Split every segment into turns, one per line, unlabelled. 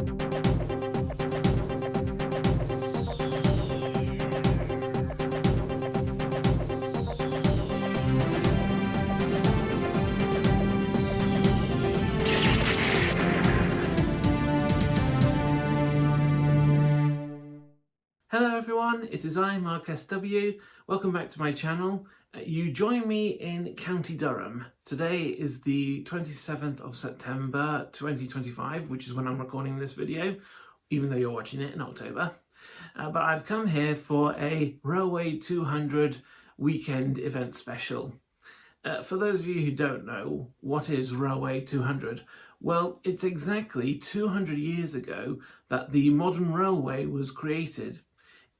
Hello everyone, it is I, Mark S.W. Welcome back to my channel. You join me in County Durham. Today is the 27th of September 2025, which is when I'm recording this video, even though you're watching it in October. But I've come here for a Railway 200 weekend event special. For those of you who don't know, what is Railway 200? Well, it's exactly 200 years ago that the modern railway was created.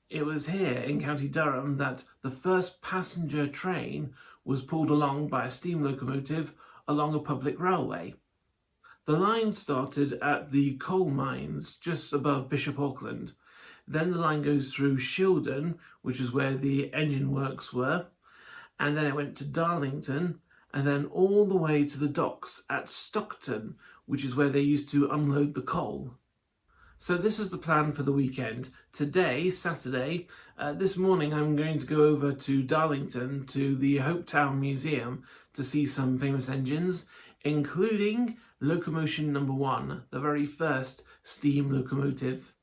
It was here in County Durham that the first passenger train was pulled along by a steam locomotive along a public railway. The line started at the coal mines just above Bishop Auckland. Then the line goes through Shildon, which is where the engine works were, and then it went to Darlington, and then all the way to the docks at Stockton, which is where they used to unload the coal. So this is the plan for the weekend. Today, Saturday, this morning I'm going to go over to Darlington to the Hopetown Museum to see some famous engines, including locomotion number 1, the very first steam locomotive.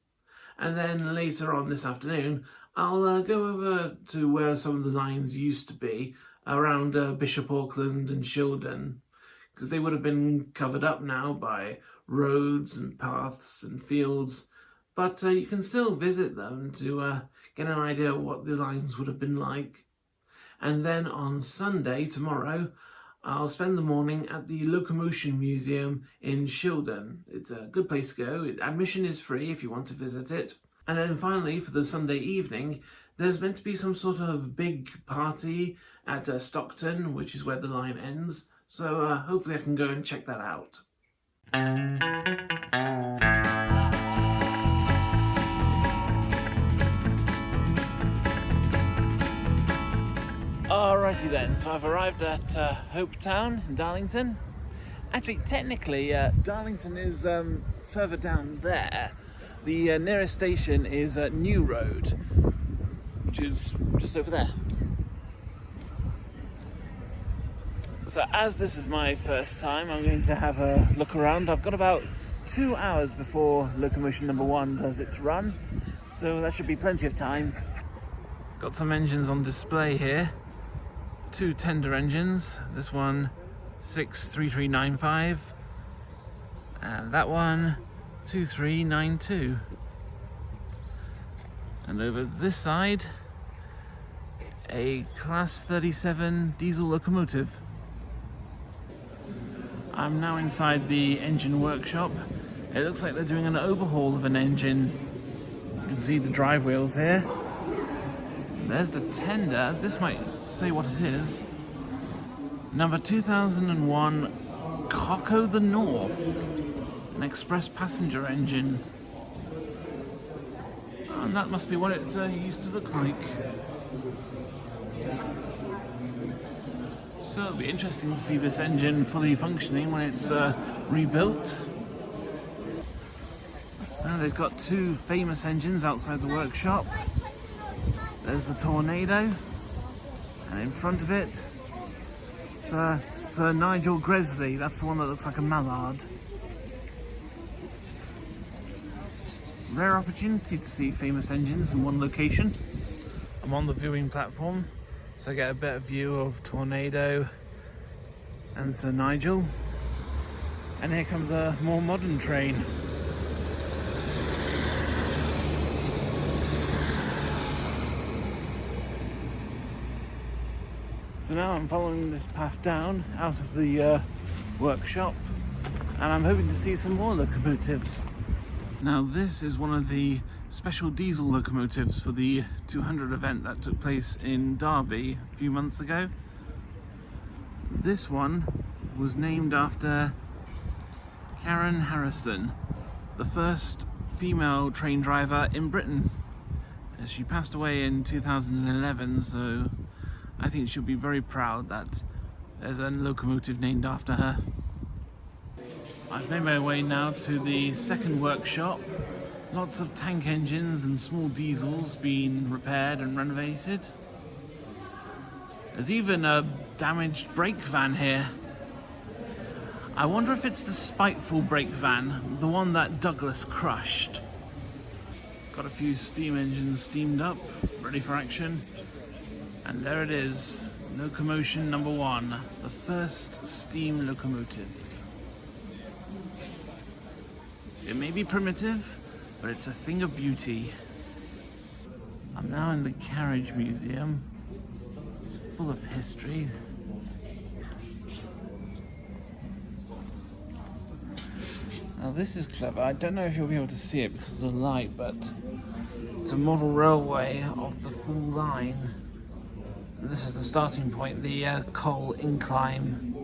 And then later on this afternoon, I'll go over to where some of the lines used to be, around Bishop Auckland and Shildon, because they would have been covered up now by roads and paths and fields, but you can still visit them to get an idea of what the lines would have been like. And then on Sunday, tomorrow, I'll spend the morning at the Locomotion Museum in Shildon. It's a good place to go. Admission is free if you want to visit it. And then finally, for the Sunday evening, there's meant to be some sort of big party at Stockton, which is where the line ends. So hopefully I can go and check that out. Alrighty then, so I've arrived at Hopetown in Darlington. Actually, technically, Darlington is further down there. The nearest station is New Road, which is just over there. So as this is my first time, I'm going to have a look around. I've got about 2 hours before locomotion number 1 does its run, so that should be plenty of time. Got some engines on display here. 2 tender engines. This one 63395 and that one 2392. And over this side, a class 37 diesel locomotive. I'm now inside the engine workshop. It looks like they're doing an overhaul of an engine. You can see the drive wheels here. There's the tender. This might say what it is. Number 2001 Coco the North, an express passenger engine. And that must be what it used to look like. So it'll be interesting to see this engine fully functioning when it's rebuilt. Now they've got 2 famous engines outside the workshop. There's the Tornado, and in front of it, it's Sir Nigel Gresley. That's the one that looks like a mallard. Rare opportunity to see famous engines in one location. I'm on the viewing platform, so I get a better view of Tornado and Sir Nigel. And here comes a more modern train. So now I'm following this path down out of the workshop, and I'm hoping to see some more locomotives. Now this is one of the special diesel locomotives for the 200 event that took place in Derby a few months ago. This one was named after Karen Harrison, the first female train driver in Britain. She passed away in 2011, so I think she'll be very proud that there's a locomotive named after her. I've made my way now to the second workshop. Lots of tank engines and small diesels being repaired and renovated. There's even a damaged brake van here. I wonder if it's the spiteful brake van, the one that Douglas crushed. Got a few steam engines steamed up, ready for action. And there it is, locomotion number 1, the first steam locomotive. It may be primitive, but it's a thing of beauty. I'm now in the Carriage Museum. It's full of history. Now this is clever. I don't know if you'll be able to see it because of the light, but it's a model railway of the full line. And this is the starting point, the coal incline.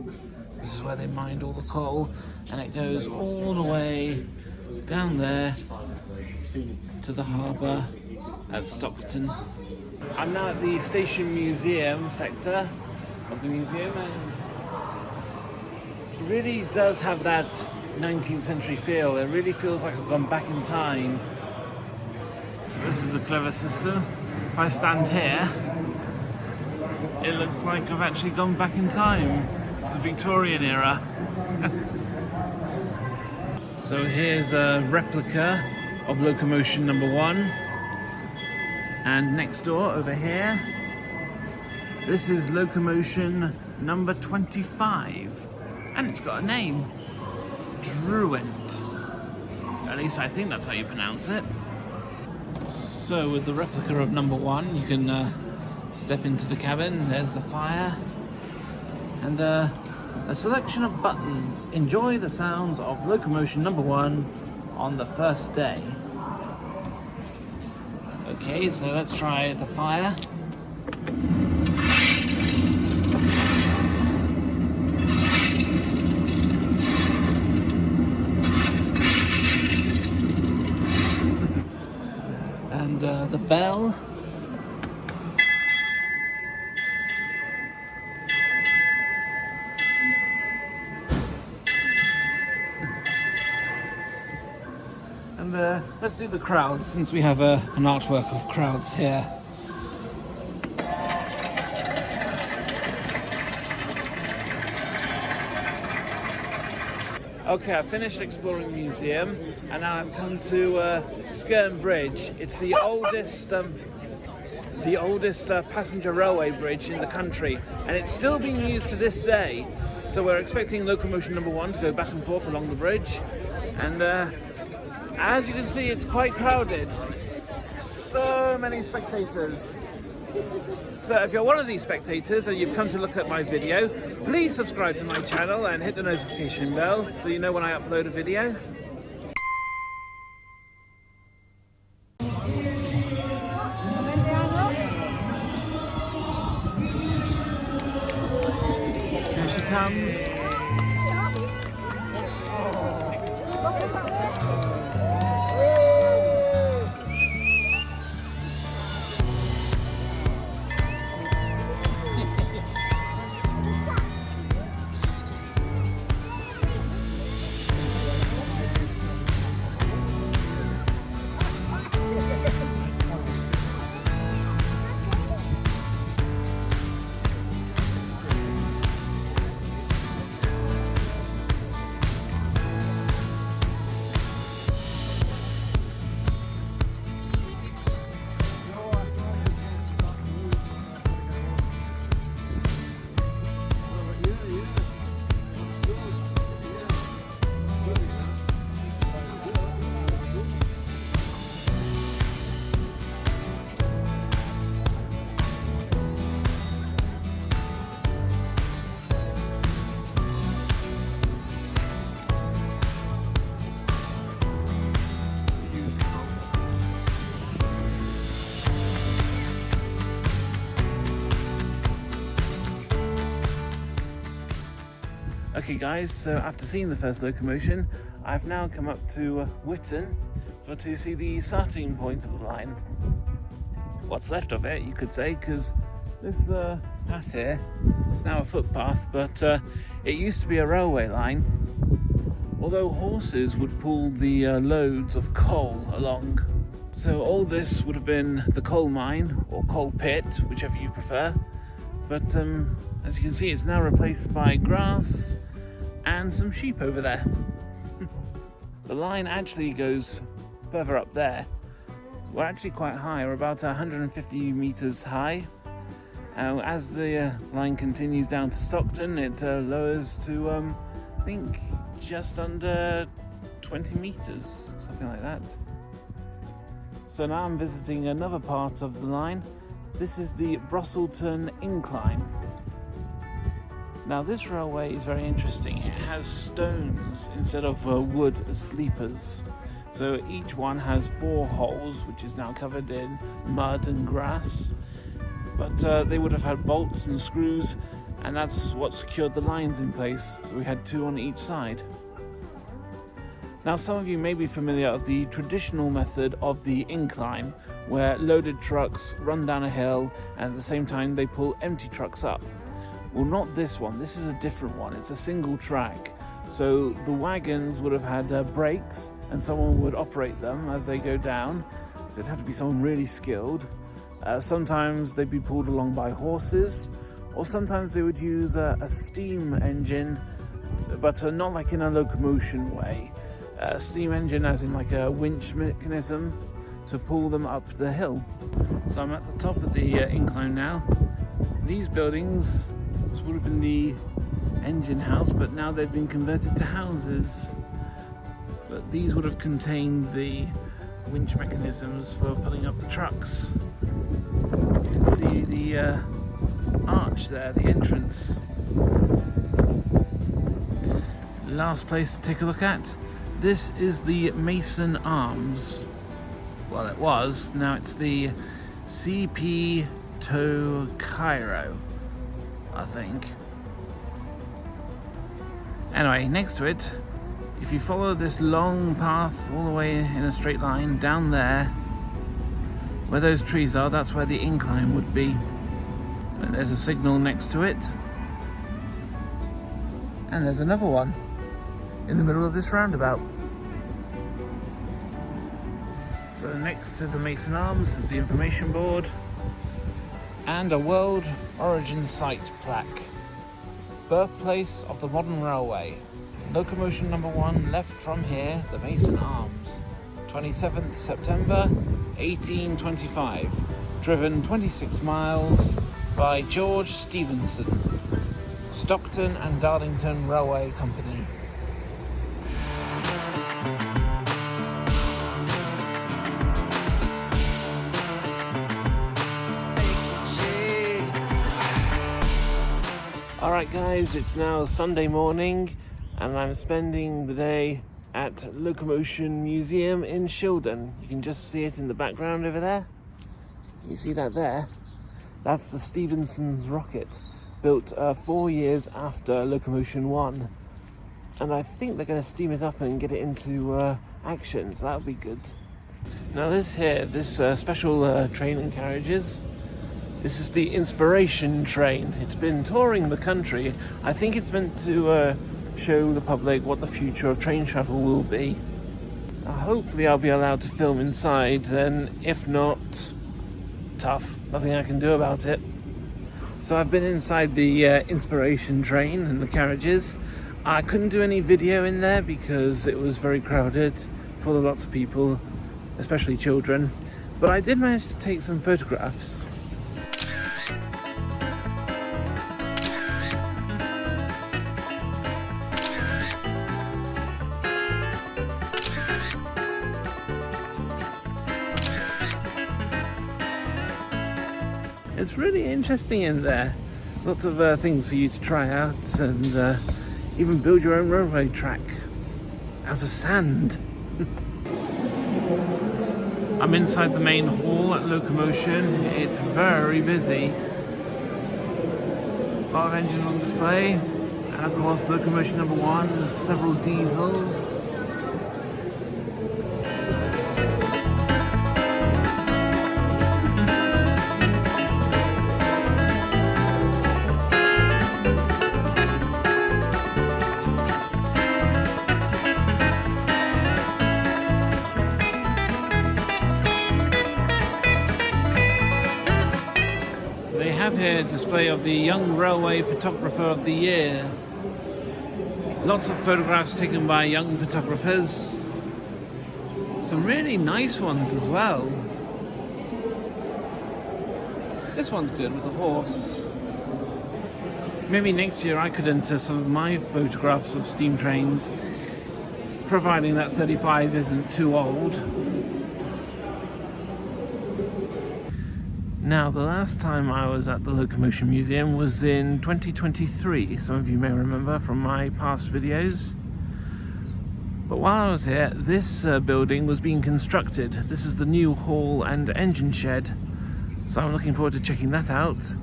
This is where they mined all the coal, and it goes all the way down there to the harbour at Stockton. I'm now at the Station Museum sector of the museum, and it really does have that 19th century feel. It really feels like I've gone back in time. This is a clever system. If I stand here, it looks like I've actually gone back in time. It's the Victorian era. So here's a replica of locomotion number 1. And next door over here, this is locomotion number 25. And it's got a name. Druent. At least I think that's how you pronounce it. So with the replica of number 1, you can step into the cabin. There's the fire. And a selection of buttons. Enjoy the sounds of locomotion number 1 on the first day. Okay, so let's try the fire. And the bell. And let's do the crowds, since we have an artwork of crowds here. Okay, I've finished exploring the museum, and now I've come to Skirn Bridge. It's the oldest passenger railway bridge in the country, and it's still being used to this day. So we're expecting locomotion number 1 to go back and forth along the bridge, and as you can see, it's quite crowded. So many spectators. So if you're one of these spectators and you've come to look at my video, please subscribe to my channel and hit the notification bell so you know when I upload a video. Here she comes. Okay guys, so after seeing the first locomotion, I've now come up to Whitton to see the starting point of the line. What's left of it, you could say, because this path here is now a footpath, but it used to be a railway line. although horses would pull the loads of coal along. So all this would have been the coal mine, or coal pit, whichever you prefer. But as you can see, it's now replaced by grass and some sheep over there. The line actually goes further up there. We're actually quite high, we're about 150 meters high. As the line continues down to Stockton, it lowers to, I think, just under 20 meters, something like that. So now I'm visiting another part of the line. This is the Brosselton Incline. Now this railway is very interesting. It has stones instead of wood as sleepers. So each one has 4 holes, which is now covered in mud and grass. But they would have had bolts and screws, and that's what secured the lines in place. So we had 2 on each side. Now some of you may be familiar with the traditional method of the incline, where loaded trucks run down a hill and at the same time they pull empty trucks up. Well, not this one. This is a different one. It's a single track. So the wagons would have had brakes and someone would operate them as they go down. So it'd have to be someone really skilled. Sometimes they'd be pulled along by horses, or sometimes they would use a steam engine, but not like in a locomotion way. A steam engine as in like a winch mechanism to pull them up the hill. So I'm at the top of the incline now. These buildings, this would have been the engine house, but now they've been converted to houses. But these would have contained the winch mechanisms for pulling up the trucks. You can see the arch there, the entrance. Last place to take a look at. This is the Mason Arms. Well, it was. Now it's the CP to Cairo, I think. Anyway, next to it, if you follow this long path all the way in a straight line down there, where those trees are, that's where the incline would be. And there's a signal next to it. And there's another one in the middle of this roundabout. So next to the Mason Arms is the information board and a World Origin Site plaque. Birthplace of the modern railway. Locomotion number 1 left from here, the Mason Arms. 27th September 1825. Driven 26 miles by George Stephenson. Stockton and Darlington Railway Company. Alright guys, it's now Sunday morning and I'm spending the day at Locomotion Museum in Shildon. You can just see it in the background over there. You see that there? That's the Stephenson's rocket, built 4 years after Locomotion 1. And I think they're going to steam it up and get it into action, so that'll be good. Now this special train and carriages, this is the Inspiration train. It's been touring the country. I think it's meant to show the public what the future of train travel will be. Hopefully I'll be allowed to film inside then. If not, tough. Nothing I can do about it. So I've been inside the Inspiration train and the carriages. I couldn't do any video in there because it was very crowded, full of lots of people, especially children. But I did manage to take some photographs. It's really interesting in there. Lots of things for you to try out and even build your own railway track out of sand. I'm inside the main hall at Locomotion. It's very busy. A lot of engines on display. And of course Locomotion number 1, several diesels. have here a display of the Young Railway Photographer of the Year. Lots of photographs taken by young photographers. Some really nice ones as well. This one's good with the horse. Maybe next year I could enter some of my photographs of steam trains, providing that 35 isn't too old. Now, the last time I was at the Locomotion Museum was in 2023. Some of you may remember from my past videos. But while I was here, this building was being constructed. This is the new hall and engine shed. So I'm looking forward to checking that out.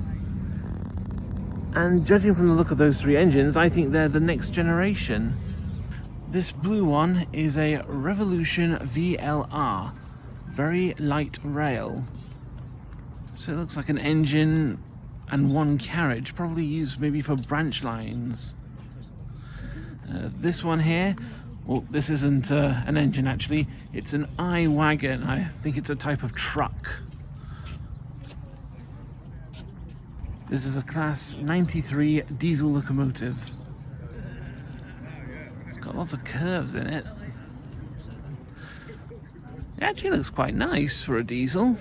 And judging from the look of those three engines, I think they're the next generation. This blue one is a Revolution VLR, very light rail. So it looks like an engine and one carriage, probably used maybe for branch lines. This one here, well, this isn't an engine actually, it's an I-Wagon. I think it's a type of truck. This is a Class 93 diesel locomotive. It's got lots of curves in it. It actually looks quite nice for a diesel.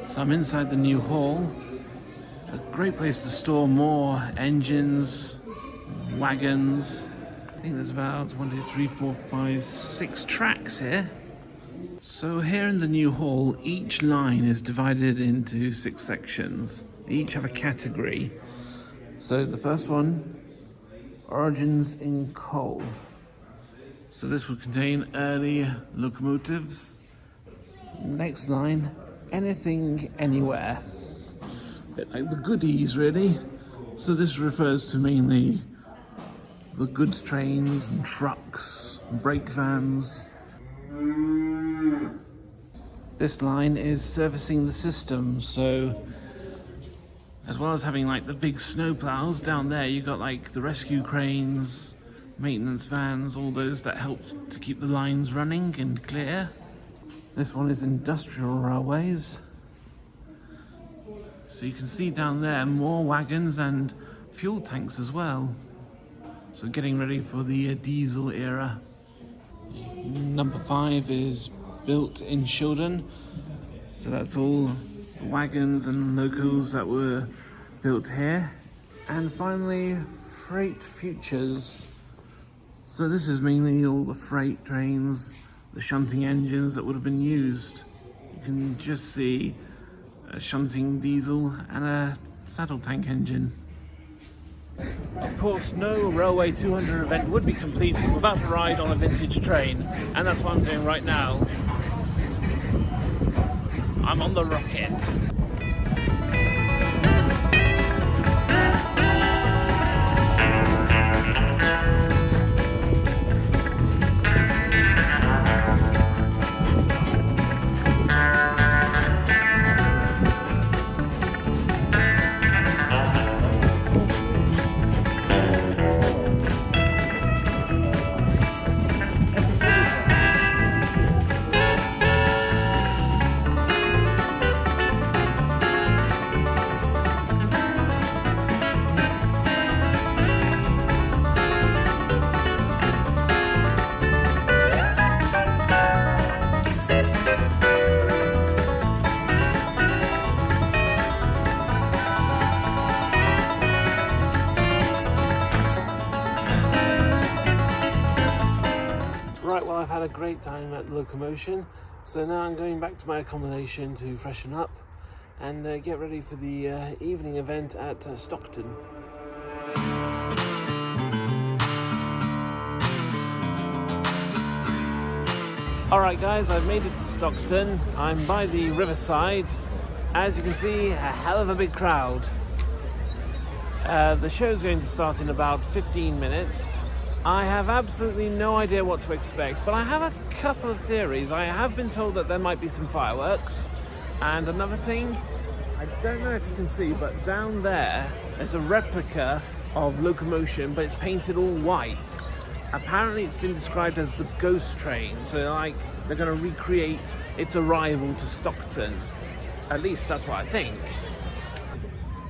So I'm inside the new hall. A great place to store more engines, wagons. I think there's about 1, 2, 3, 4, 5, 6 tracks here. So here in the new hall, each line is divided into 6 sections. They each have a category. So the first one, origins in coal. So this would contain early locomotives. Next line, anything, anywhere. A bit like the goodies, really. So this refers to mainly the goods trains and trucks, and brake vans. This line is servicing the system, so as well as having like the big snow plows down there, you've got like the rescue cranes, maintenance vans, all those that help to keep the lines running and clear. This one is industrial railways. So you can see down there more wagons and fuel tanks as well. So getting ready for the diesel era. Number 5 is built in Shildon. So that's all the wagons and locos that were built here. And finally, freight futures. So this is mainly all the freight trains, the shunting engines that would have been used. You can just see a shunting diesel and a saddle tank engine. Of course, no Railway 200 event would be complete without a ride on a vintage train, and that's what I'm doing right now. I'm on the Rocket. Right, well, I've had a great time at the Locomotion, so now I'm going back to my accommodation to freshen up and get ready for the evening event at Stockton. Alright guys, I've made it to Stockton. I'm by the riverside. As you can see, a hell of a big crowd. The show's going to start in about 15 minutes. I have absolutely no idea what to expect, but I have a couple of theories. I have been told that there might be some fireworks. And another thing, I don't know if you can see, but down there's a replica of Locomotion, but it's painted all white. Apparently it's been described as the ghost train, so like they're going to recreate its arrival to Stockton. At least that's what I think.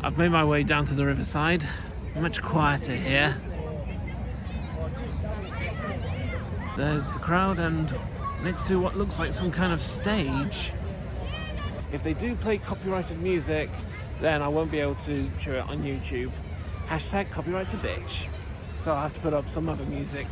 I've made my way down to the riverside. Much quieter here. There's the crowd, and next to what looks like some kind of stage. If they do play copyrighted music, then I won't be able to show it on YouTube. Hashtag copyright to bitch. So I'll have to put up some other music.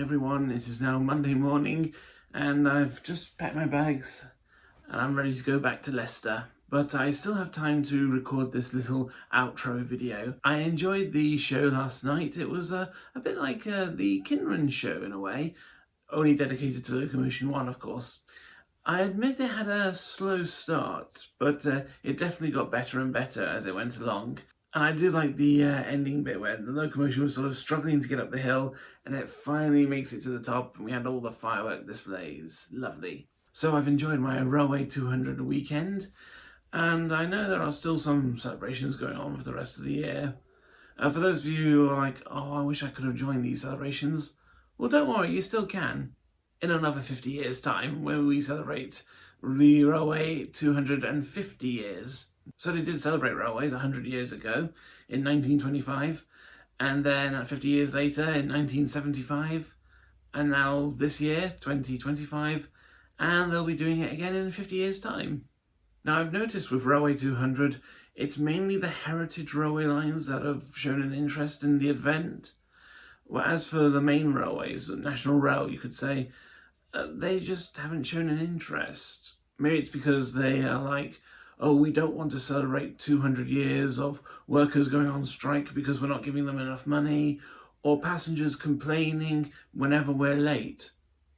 everyone, it is now Monday morning and I've just packed my bags and I'm ready to go back to Leicester. But I still have time to record this little outro video. I enjoyed the show last night. It was a bit like the Kinran show in a way, only dedicated to Locomotion 1 of course. I admit it had a slow start, but it definitely got better and better as it went along. And I do like the ending bit where the locomotion was sort of struggling to get up the hill and it finally makes it to the top and we had all the firework displays. Lovely. So I've enjoyed my Railway 200 weekend and I know there are still some celebrations going on for the rest of the year. For those of you who are like, oh, I wish I could have joined these celebrations, well, don't worry, you still can. In another 50 years' time, when we celebrate the Railway 250 years. So they did celebrate railways 100 years ago in 1925, and then 50 years later in 1975, and now this year, 2025, and they'll be doing it again in 50 years' time. Now I've noticed with Railway 200, it's mainly the heritage railway lines that have shown an interest in the event. Whereas for the main railways, National Rail you could say, they just haven't shown an interest. Maybe it's because they are like, oh, we don't want to celebrate 200 years of workers going on strike because we're not giving them enough money, or passengers complaining whenever we're late,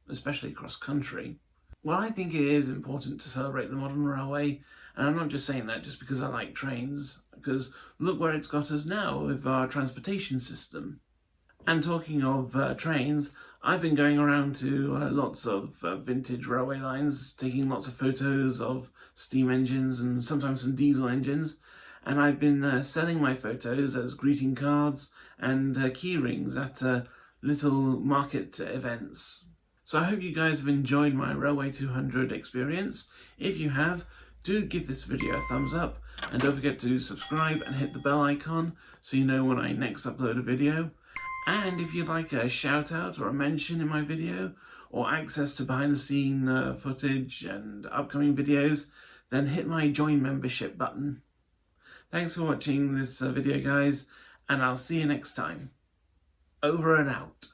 especially cross country. Well, I think it is important to celebrate the modern railway, and I'm not just saying that just because I like trains, because look where it's got us now with our transportation system. And talking of trains, I've been going around to lots of vintage railway lines, taking lots of photos of steam engines and sometimes some diesel engines, and I've been selling my photos as greeting cards and key rings at little market events. So I hope you guys have enjoyed my Railway 200 experience. If you have, do give this video a thumbs up, and don't forget to subscribe and hit the bell icon so you know when I next upload a video. And if you'd like a shout out or a mention in my video, or access to behind the scene footage and upcoming videos, then hit my join membership button. Thanks for watching this video guys, and I'll see you next time. Over and out.